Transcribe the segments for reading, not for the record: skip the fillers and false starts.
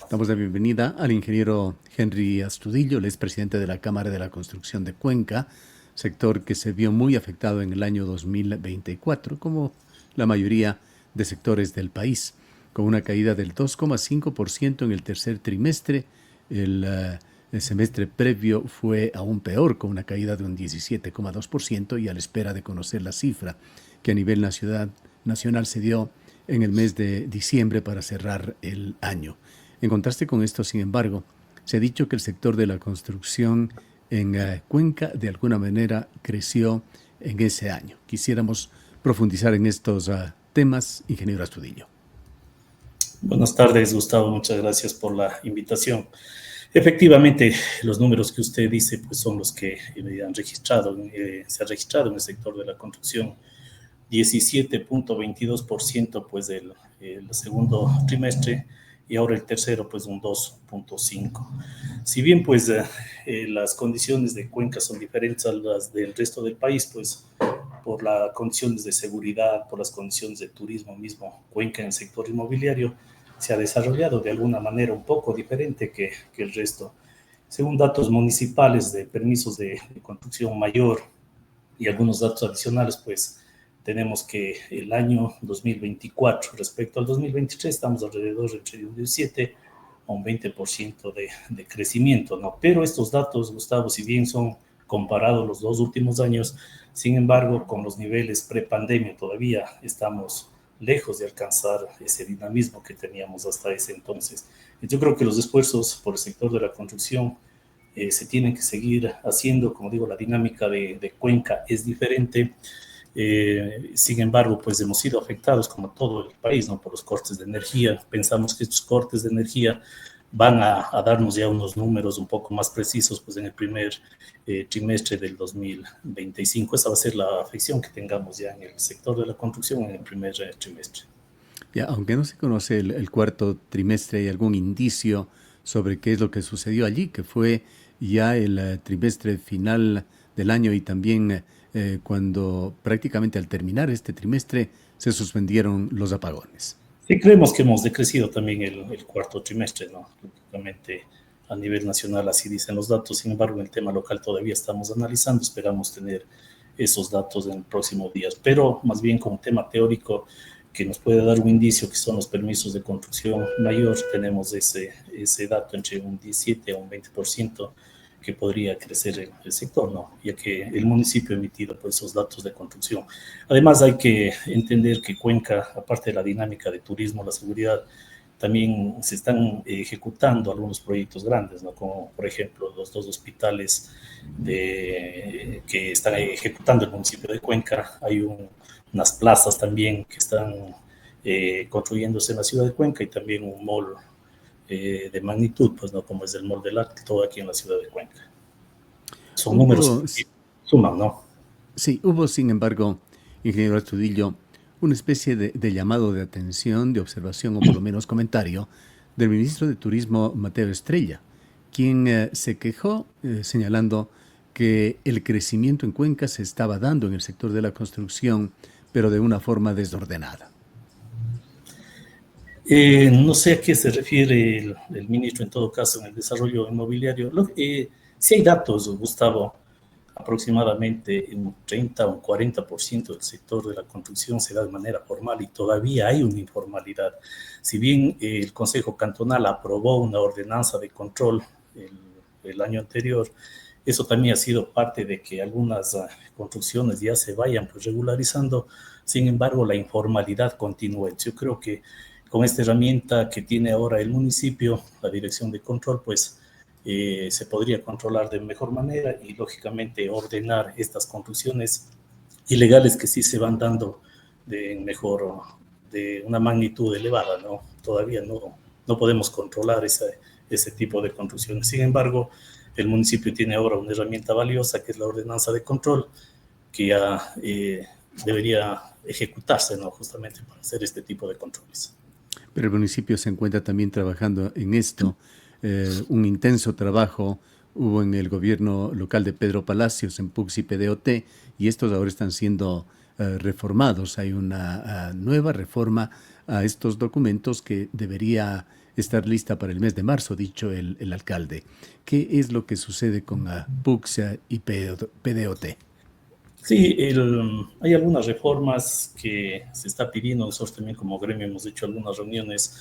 Damos la bienvenida al ingeniero Henry Astudillo, el expresidente de la Cámara de la Construcción de Cuenca, sector que se vio muy afectado en el año 2024, como la mayoría de sectores del país, con una caída del 2,5% en el tercer trimestre. El semestre previo fue aún peor, con una caída de un 17,2% y a la espera de conocer la cifra que a nivel nacional se dio en el mes de diciembre para cerrar el año. En contraste con esto, sin embargo, se ha dicho que el sector de la construcción en Cuenca de alguna manera creció en ese año. Quisiéramos profundizar en estos temas, ingeniero Astudillo. Buenas tardes, Gustavo. Muchas gracias por la invitación. Efectivamente, los números que usted dice pues, son los que han registrado, se ha registrado en el sector de la construcción. 17,22% pues del segundo trimestre y ahora el tercero pues un 2,5%. Si bien pues las condiciones de Cuenca son diferentes a las del resto del país, pues por las condiciones de seguridad, por las condiciones de turismo mismo, Cuenca en el sector inmobiliario se ha desarrollado de alguna manera un poco diferente que el resto. Según datos municipales de permisos de construcción mayor y algunos datos adicionales, pues tenemos que el año 2024 respecto al 2023 estamos alrededor entre un 17 a un 20% de crecimiento, ¿no? Pero estos datos, Gustavo, si bien son comparados los dos últimos años, sin embargo, con los niveles pre-pandemia todavía estamos lejos de alcanzar ese dinamismo que teníamos hasta ese entonces. Yo creo que los esfuerzos por el sector de la construcción se tienen que seguir haciendo. Como digo, la dinámica de Cuenca es diferente. Sin embargo, pues hemos sido afectados como todo el país, ¿no? Por los cortes de energía. Pensamos que estos cortes de energía van a darnos ya unos números un poco más precisos pues en el primer trimestre del 2025. Esa va a ser la afección que tengamos ya en el sector de la construcción en el primer trimestre. Ya, aunque no se conoce el cuarto trimestre, ¿hay algún indicio sobre qué es lo que sucedió allí, que fue ya el trimestre final del año y también cuando prácticamente al terminar este trimestre se suspendieron los apagones? Sí, creemos que hemos decrecido también el cuarto trimestre, ¿no? Lógicamente, a nivel nacional así dicen los datos. Sin embargo, en el tema local todavía estamos analizando. Esperamos tener esos datos en los próximos días. Pero más bien como tema teórico que nos puede dar un indicio que son los permisos de construcción mayor, tenemos ese dato entre un 17 a un 20% que podría crecer el sector, ¿no? Ya que el municipio ha emitido pues, esos datos de construcción. Además, hay que entender que Cuenca, aparte de la dinámica de turismo, la seguridad, también se están ejecutando algunos proyectos grandes, ¿no? Como por ejemplo los dos hospitales que están ejecutando el municipio de Cuenca. Hay unas plazas también que están construyéndose en la ciudad de Cuenca y también un mall de magnitud, pues no como es el Mall del Arte, todo aquí en la ciudad de Cuenca. Son números Hubo, que suman, ¿no? sí, hubo, sin embargo, ingeniero Astudillo, una especie de llamado de atención, de observación o por lo menos comentario del ministro de Turismo, Mateo Estrella, quien se quejó señalando que el crecimiento en Cuenca se estaba dando en el sector de la construcción, pero de una forma desordenada. No sé a qué se refiere el ministro en todo caso en el desarrollo inmobiliario. Sí hay datos, Gustavo, aproximadamente un 30 o un 40% del sector de la construcción se da de manera formal y todavía hay una informalidad. Si bien el Consejo Cantonal aprobó una ordenanza de control el año anterior, eso también ha sido parte de que algunas construcciones ya se vayan pues, regularizando. Sin embargo, la informalidad continúa. Yo creo que con esta herramienta que tiene ahora el municipio, la dirección de control, pues se podría controlar de mejor manera y lógicamente ordenar estas construcciones ilegales que sí se van dando de una magnitud elevada, ¿no? Todavía no podemos controlar ese tipo de construcciones. Sin embargo, el municipio tiene ahora una herramienta valiosa que es la ordenanza de control que ya debería ejecutarse, ¿no? Justamente para hacer este tipo de controles. Pero el municipio se encuentra también trabajando en esto. Un intenso trabajo hubo en el gobierno local de Pedro Palacios, en Pux y PDOT, y estos ahora están siendo reformados. Hay una nueva reforma a estos documentos que debería estar lista para el mes de marzo, dicho el alcalde. ¿Qué es lo que sucede con PUCS y PDOT? Sí, hay algunas reformas que se está pidiendo. Nosotros también como gremio hemos hecho algunas reuniones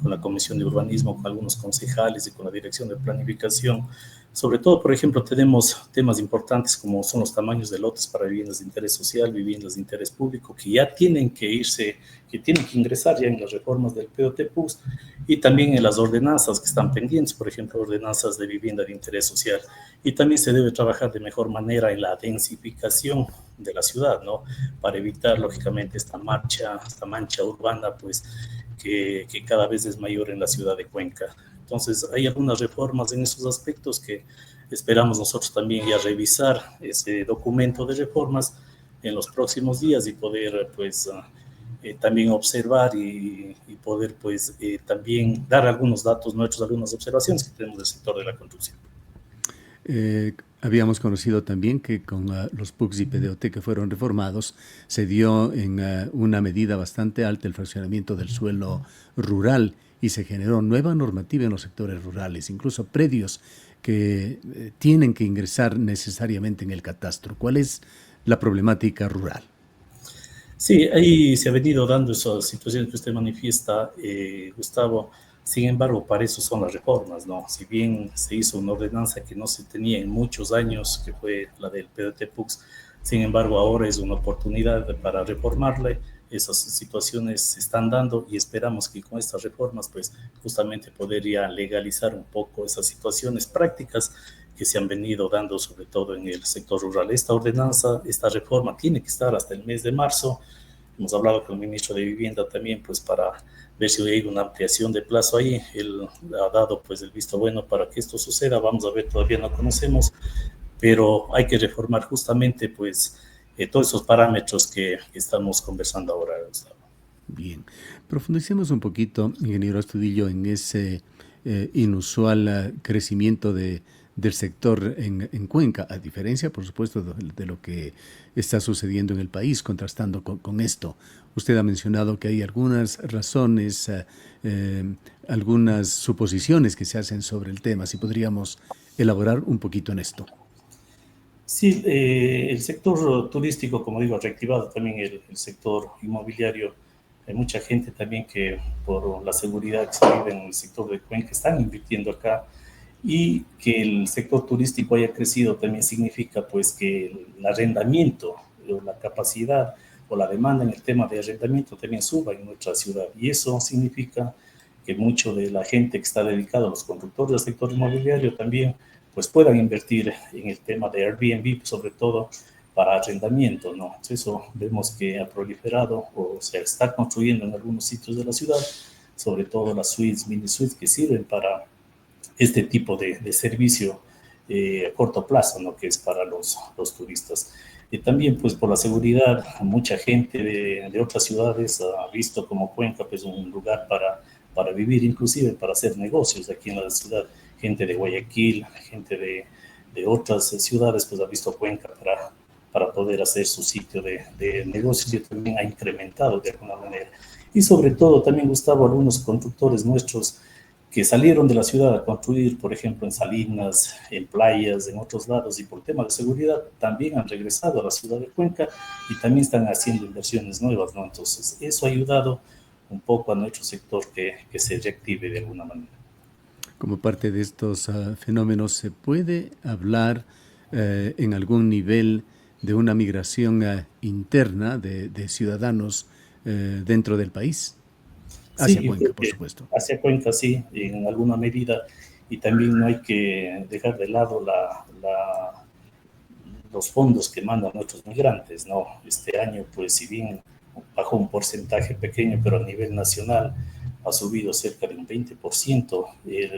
con la Comisión de Urbanismo, con algunos concejales y con la Dirección de Planificación. Sobre todo, por ejemplo, tenemos temas importantes como son los tamaños de lotes para viviendas de interés social, viviendas de interés público, que ya tienen que irse, que tienen que ingresar ya en las reformas del POT-PUS y también en las ordenanzas que están pendientes, por ejemplo, ordenanzas de vivienda de interés social. Y también se debe trabajar de mejor manera en la densificación de la ciudad, ¿no? Para evitar, lógicamente, esta mancha urbana, pues, que cada vez es mayor en la ciudad de Cuenca. Entonces, hay algunas reformas en esos aspectos que esperamos nosotros también ya revisar ese documento de reformas en los próximos días y poder, pues, también observar y poder, pues, también dar algunos datos nuestros, algunas observaciones que tenemos del sector de la construcción. Habíamos conocido también que con los PUCs y PDOT que fueron reformados, se dio en una medida bastante alta el fraccionamiento del suelo rural y se generó nueva normativa en los sectores rurales, incluso predios que tienen que ingresar necesariamente en el catastro. ¿Cuál es la problemática rural? Sí, ahí se ha venido dando esas situaciones que usted manifiesta, Gustavo. Sin embargo, para eso son las reformas, ¿no? Si bien se hizo una ordenanza que no se tenía en muchos años, que fue la del PDT-PUX, sin embargo, ahora es una oportunidad para reformarla. Esas situaciones se están dando y esperamos que con estas reformas, pues, justamente podría legalizar un poco esas situaciones prácticas que se han venido dando, sobre todo en el sector rural. Esta ordenanza, esta reforma tiene que estar hasta el mes de marzo. Hemos hablado con el ministro de Vivienda también, pues, para ver si hay una ampliación de plazo ahí. Él ha dado, pues, el visto bueno para que esto suceda. Vamos a ver, todavía no conocemos, pero hay que reformar justamente, pues, todos esos parámetros que estamos conversando ahora, Gustavo. Bien, profundicemos un poquito, ingeniero Astudillo, en ese inusual crecimiento del sector en Cuenca, a diferencia, por supuesto, de lo que está sucediendo en el país, contrastando con esto. Usted ha mencionado que hay algunas razones, algunas suposiciones que se hacen sobre el tema. Si podríamos elaborar un poquito en esto. Sí, el sector turístico, como digo, ha reactivado también el sector inmobiliario. Hay mucha gente también que por la seguridad que se vive en el sector de Cuenca están invirtiendo acá, y que el sector turístico haya crecido también significa, pues, que el arrendamiento o la capacidad o la demanda en el tema de arrendamiento también suba en nuestra ciudad, y eso significa que mucho de la gente que está dedicada a los constructores del sector inmobiliario también, pues, puedan invertir en el tema de Airbnb, sobre todo para arrendamiento, ¿no? Eso vemos que ha proliferado o se está construyendo en algunos sitios de la ciudad, sobre todo las suites, mini suites, que sirven para este tipo de servicio a corto plazo, ¿no? Que es para los turistas. También, pues, por la seguridad, mucha gente de otras ciudades ha visto como Cuenca, pues, un lugar para vivir, inclusive para hacer negocios aquí en la ciudad. Gente de Guayaquil, gente de otras ciudades, pues, ha visto Cuenca para poder hacer su sitio de negocios, y también ha incrementado de alguna manera. Y sobre todo, también, Gustavo, algunos constructores nuestros que salieron de la ciudad a construir, por ejemplo, en Salinas, en playas, en otros lados, y por tema de seguridad también han regresado a la ciudad de Cuenca y también están haciendo inversiones nuevas, ¿no? Entonces, eso ha ayudado un poco a nuestro sector que se reactive de alguna manera. Como parte de estos fenómenos, ¿se puede hablar en algún nivel de una migración interna de ciudadanos dentro del país? Sí, Hacia yo Cuenca, creo por que supuesto. hacia Cuenca sí, en alguna medida, y también no hay que dejar de lado los fondos que mandan nuestros migrantes, ¿no? Este año, pues, si bien bajó un porcentaje pequeño, pero a nivel nacional ha subido cerca de un 20%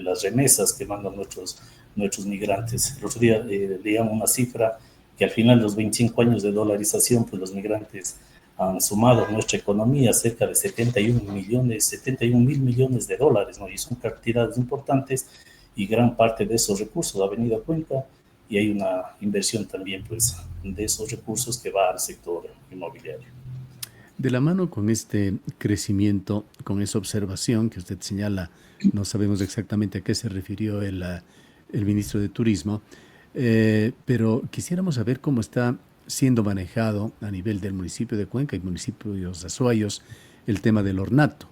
las remesas que mandan nuestros migrantes. El otro día leíamos una cifra que al final de los 25 años de dolarización, pues, los migrantes han sumado a nuestra economía cerca de 71 mil millones de dólares, ¿no? Y son cantidades importantes, y gran parte de esos recursos ha venido a Cuenca, y hay una inversión también, pues, de esos recursos que va al sector inmobiliario. De la mano con este crecimiento, con esa observación que usted señala No sabemos exactamente a qué se refirió el ministro de Turismo, pero quisiéramos saber cómo está siendo manejado a nivel del municipio de Cuenca y municipios de Azuayos el tema del ornato.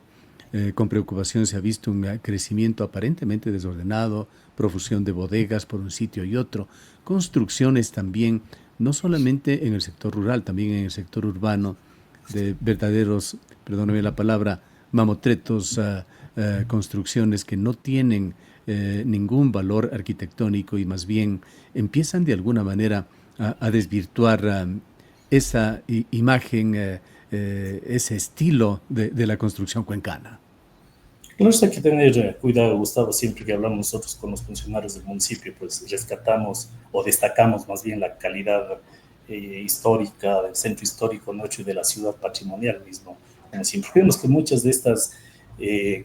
Con preocupación se ha visto un crecimiento aparentemente desordenado, profusión de bodegas por un sitio y otro, construcciones también, no solamente en el sector rural, también en el sector urbano, de verdaderos, perdóneme la palabra, mamotretos, construcciones que no tienen ningún valor arquitectónico y más bien empiezan de alguna manera a desvirtuar esa imagen, ese estilo de la construcción cuencana. Claro, hay que tener cuidado, Gustavo, siempre que hablamos nosotros con los funcionarios del municipio, pues rescatamos o destacamos más bien la calidad histórica del centro histórico nuestro y de la ciudad patrimonial mismo. Siempre vemos que muchas de estas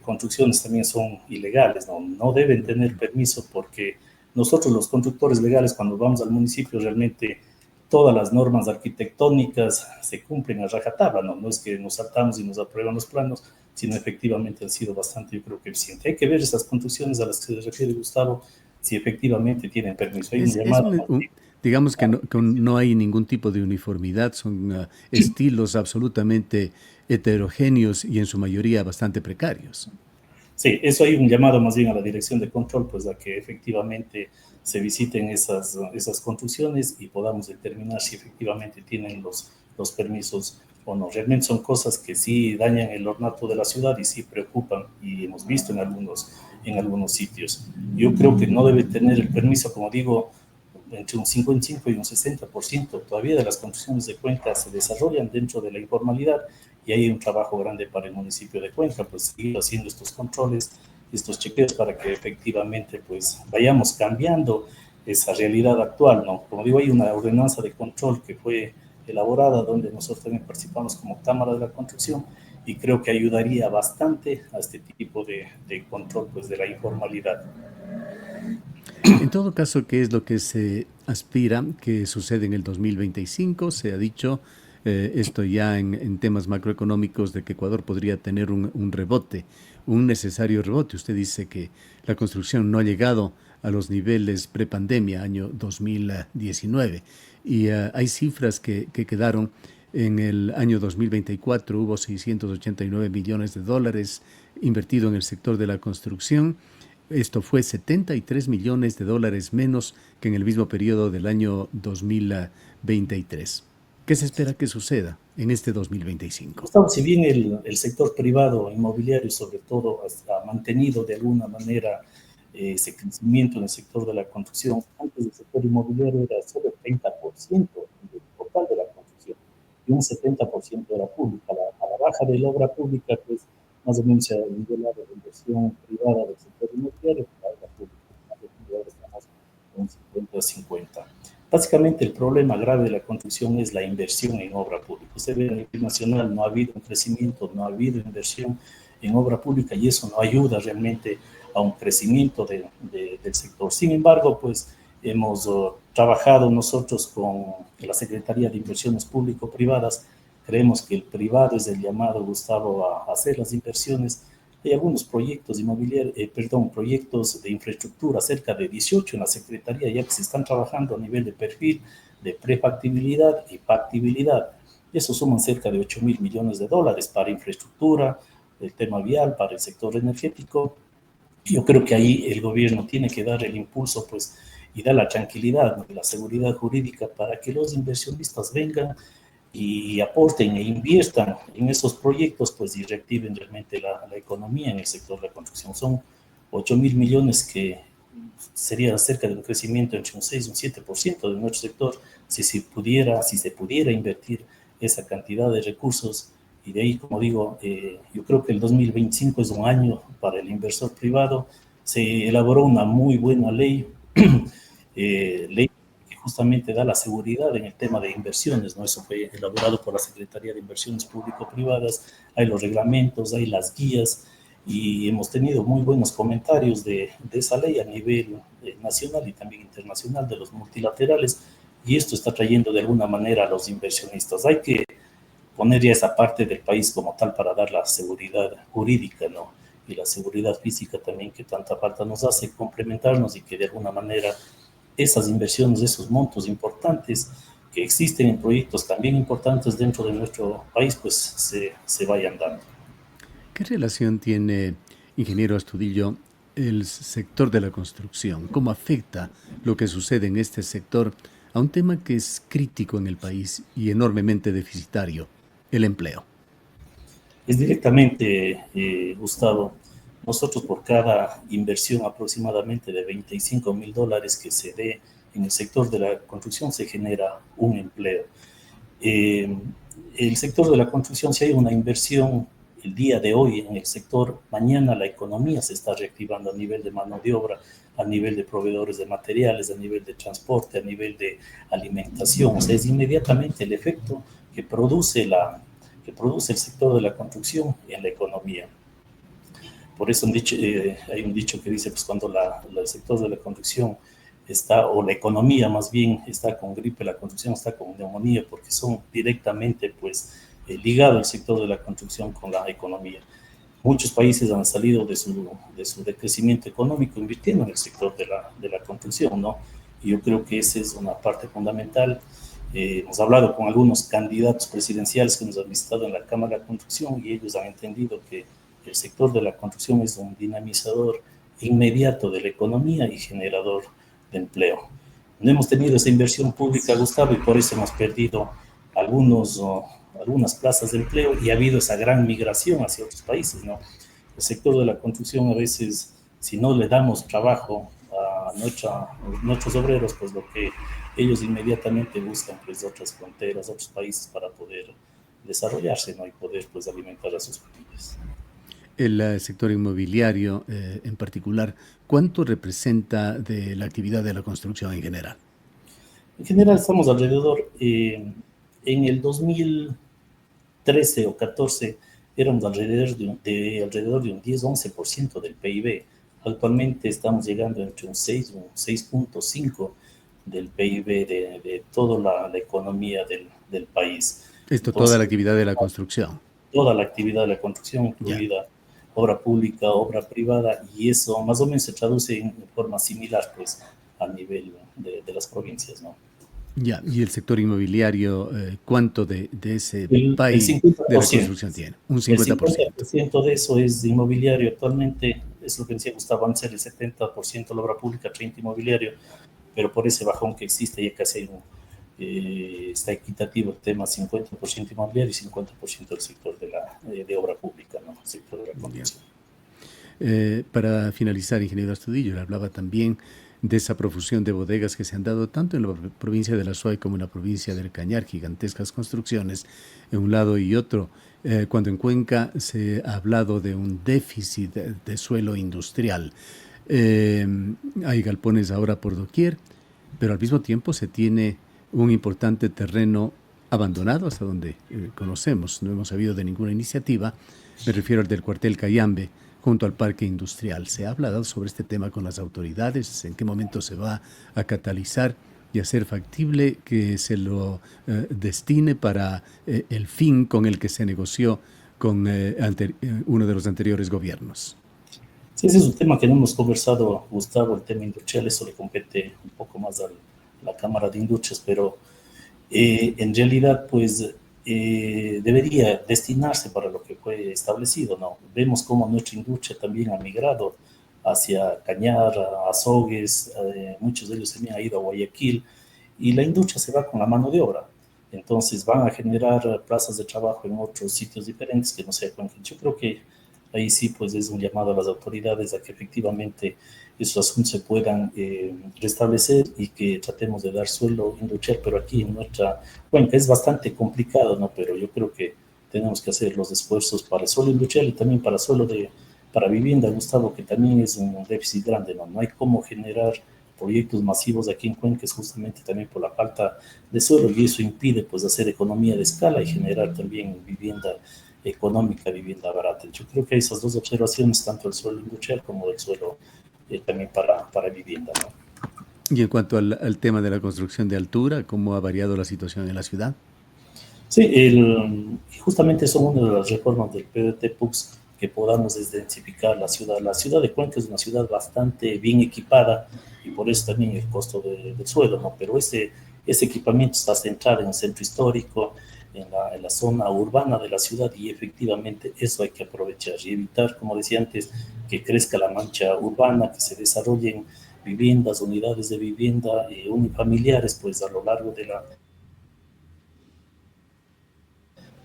construcciones también son ilegales, ¿no? No deben tener permiso porque nosotros los constructores legales cuando vamos al municipio realmente todas las normas arquitectónicas se cumplen a rajatabla, ¿no? No es que nos saltamos y nos aprueban los planos, sino efectivamente han sido bastante, yo creo que eficientes. Hay que ver esas construcciones a las que se refiere Gustavo, si efectivamente tienen permiso. Hay un Es llamado. digamos que no hay ningún tipo de uniformidad, son estilos absolutamente heterogéneos y en su mayoría bastante precarios. Sí, eso hay un llamado más bien a la dirección de control, pues a que efectivamente se visiten esas construcciones y podamos determinar si efectivamente tienen los permisos o no. Realmente son cosas que sí dañan el ornato de la ciudad y sí preocupan y hemos visto en algunos sitios. Yo creo que no debe tener el permiso, como digo, entre un 55 y un 60% todavía de las construcciones de Cuenca se desarrollan dentro de la informalidad y hay un trabajo grande para el municipio de Cuenca, pues seguir haciendo estos controles, estos chequeos para que efectivamente pues vayamos cambiando esa realidad actual, ¿no? Como digo, hay una ordenanza de control que fue elaborada donde nosotros también participamos como Cámara de la Construcción y creo que ayudaría bastante a este tipo de control pues de la informalidad. En todo caso, ¿qué es lo que se aspira que sucede en el 2025? Se ha dicho esto ya en temas macroeconómicos de que Ecuador podría tener un rebote, un necesario rebote. Usted dice que la construcción no ha llegado a los niveles prepandemia, año 2019, y hay cifras que quedaron. En el año 2024 hubo 689 millones de dólares invertido en el sector de la construcción. Esto fue 73 millones de dólares menos que en el mismo periodo del año 2023. ¿Qué se espera que suceda en este 2025? Gustavo, si bien el sector privado inmobiliario sobre todo ha mantenido de alguna manera ese crecimiento en el sector de la construcción, antes el sector inmobiliario era solo el 30% del total de la construcción y un 70% era pública. A la baja de la obra pública, pues más o menos se ha nivelado la inversión privada del sector inmobiliario con la obra pública. Ahora estamos con 50-50. Básicamente el problema grave de la construcción es la inversión en obra pública. Usted ve a nivel nacional no ha habido un crecimiento, no ha habido inversión en obra pública y eso no ayuda realmente a un crecimiento del sector. Sin embargo, pues hemos trabajado nosotros con la Secretaría de Inversiones Público-Privadas. Creemos que el privado es el llamado, Gustavo, a hacer las inversiones. Hay algunos proyectos inmobiliarios, proyectos de infraestructura, cerca de 18 en la Secretaría, ya que se están trabajando a nivel de perfil, de prefactibilidad y factibilidad. Eso suman cerca de 8.000 millones de dólares para infraestructura, el tema vial, para el sector energético. Yo creo que ahí el gobierno tiene que dar el impulso, pues, y dar la tranquilidad, ¿no?, la seguridad jurídica para que los inversionistas vengan y aporten e inviertan en esos proyectos, pues, y reactiven realmente la economía en el sector de la construcción. Son 8.000 millones que sería cerca de un crecimiento entre un 6 y un 7% de nuestro sector, si se pudiera invertir esa cantidad de recursos. Y de ahí, como digo, yo creo que el 2025 es un año para el inversor privado. Se elaboró una muy buena ley, ley que justamente da la seguridad en el tema de inversiones, ¿no? Eso fue elaborado por la Secretaría de Inversiones Público-Privadas, hay los reglamentos, hay las guías, y hemos tenido muy buenos comentarios de esa ley a nivel nacional y también internacional de los multilaterales, y esto está trayendo de alguna manera a los inversionistas. Hay que poner ya esa parte del país como tal para dar la seguridad jurídica, ¿no? y la seguridad física también que tanta falta nos hace, complementarnos y que de alguna manera esas inversiones, esos montos importantes que existen en proyectos también importantes dentro de nuestro país, pues se vayan dando. ¿Qué relación tiene, ingeniero Astudillo, el sector de la construcción? ¿Cómo afecta lo que sucede en este sector a un tema que es crítico en el país y enormemente deficitario, el empleo? Es directamente, Gustavo, nosotros por cada inversión aproximadamente de $25,000 que se dé en el sector de la construcción se genera un empleo. Eh, el sector de la construcción, si hay una inversión el día de hoy en el sector, mañana la economía se está reactivando a nivel de mano de obra, a nivel de proveedores de materiales, a nivel de transporte, a nivel de alimentación. O sea, es inmediatamente el efecto que produce el sector de la construcción en la economía. Por eso hay un dicho que dice, pues cuando el sector de la construcción está, o la economía más bien, está con gripe, la construcción está con neumonía, porque son directamente pues ligado el sector de la construcción con la economía. Muchos países han salido de su decrecimiento económico invirtiendo en el sector de la construcción, ¿no? Y yo creo que esa es una parte fundamental. Hemos hablado con algunos candidatos presidenciales que nos han visitado en la Cámara de la Construcción y ellos han entendido que el sector de la construcción es un dinamizador inmediato de la economía y generador de empleo. No hemos tenido esa inversión pública, Gustavo, y por eso hemos perdido algunas plazas de empleo y ha habido esa gran migración hacia otros países, ¿no? El sector de la construcción a veces, si no le damos trabajo a nuestros obreros, pues lo que ellos inmediatamente buscan pues otras fronteras, otros países para poder desarrollarse, ¿no? Y poder pues alimentar a sus familias. El sector inmobiliario en particular, ¿cuánto representa de la actividad de la construcción en general? En general estamos alrededor, en el 2013 o 14 éramos alrededor de un 10-11% del PIB. Actualmente estamos llegando entre un 6 y un 6.5 del PIB de toda la economía del país. Esto, toda Entonces, la actividad de la construcción. toda la actividad de la construcción, Ya. incluida obra pública, obra privada, y eso más o menos se traduce en forma similar pues a nivel de las provincias, ¿no? Ya, y el sector inmobiliario, ¿cuánto de ese El pie de la 50%. construcción tiene? Un El 50%. 50% de eso es inmobiliario actualmente, es lo que decía Gustavo antes, el 70% la obra pública, 30% inmobiliario, pero por ese bajón que existe ya casi hay está equitativo el tema 50% inmobiliario y 50% del sector de obra pública, ¿no? El sector de la Bien. construcción. Para finalizar, ingeniero Astudillo, le hablaba también de esa profusión de bodegas que se han dado tanto en la provincia de La Suay como en la provincia del Cañar, gigantescas construcciones en un lado y otro, cuando en Cuenca se ha hablado de un déficit de suelo industrial. Eh, Hay galpones ahora por doquier, pero al mismo tiempo se tiene un importante terreno abandonado hasta donde conocemos. No hemos sabido de ninguna iniciativa. Me refiero al del cuartel Cayambe, junto al parque industrial. ¿Se ha hablado sobre este tema con las autoridades? ¿En qué momento se va a catalizar y hacer factible que se lo destine para el fin con el que se negoció con uno de los anteriores gobiernos? Sí, ese es un tema que no hemos conversado, Gustavo, el tema industrial, eso le compete un poco más a la Cámara de Industrias, pero en realidad, pues, debería destinarse para lo que fue establecido, ¿no? Vemos cómo nuestra industria también ha migrado hacia Cañar, a Azogues, muchos de ellos también han ido a Guayaquil, y la industria se va con la mano de obra. Entonces van a generar plazas de trabajo en otros sitios diferentes que no sea Cuenca. Yo creo que ahí sí, pues es un llamado a las autoridades a que efectivamente esos asuntos se puedan restablecer y que tratemos de dar suelo industrial, pero aquí en nuestra Cuenca es bastante complicado, ¿no? Pero yo creo que tenemos que hacer los esfuerzos para el suelo industrial y también para suelo para vivienda, Gustavo, que también es un déficit grande, ¿no? No hay cómo generar proyectos masivos aquí en Cuenca, es justamente también por la falta de suelo y eso impide pues hacer economía de escala y generar también vivienda económica, vivienda barata. Yo creo que hay esas dos observaciones, tanto el suelo industrial como el suelo también para vivienda, ¿no? Y en cuanto al tema de la construcción de altura, ¿cómo ha variado la situación en la ciudad? Sí, justamente son una de las reformas del PDT-PUX que podamos densificar la ciudad. La ciudad de Cuenca es una ciudad bastante bien equipada y por eso también el costo del suelo, ¿no? Pero ese equipamiento está centrado en el centro histórico, en la zona urbana de la ciudad y efectivamente eso hay que aprovechar y evitar, como decía antes, que crezca la mancha urbana, que se desarrollen viviendas, unidades de vivienda unifamiliares, pues a lo largo de la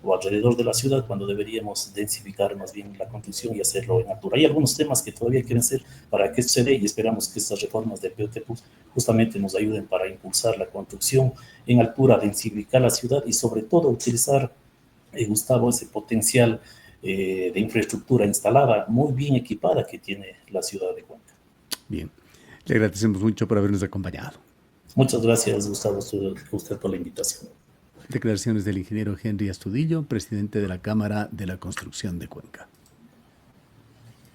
o alrededor de la ciudad, cuando deberíamos densificar más bien la construcción y hacerlo en altura. Hay algunos temas que todavía quieren ser para que esto se dé y esperamos que estas reformas de POT justamente nos ayuden para impulsar la construcción en altura, densificar la ciudad y sobre todo utilizar, Gustavo, ese potencial de infraestructura instalada muy bien equipada que tiene la ciudad de Cuenca. Bien, le agradecemos mucho por habernos acompañado. Muchas gracias, Gustavo, a usted por la invitación. Declaraciones del ingeniero Henry Astudillo, presidente de la Cámara de la Construcción de Cuenca.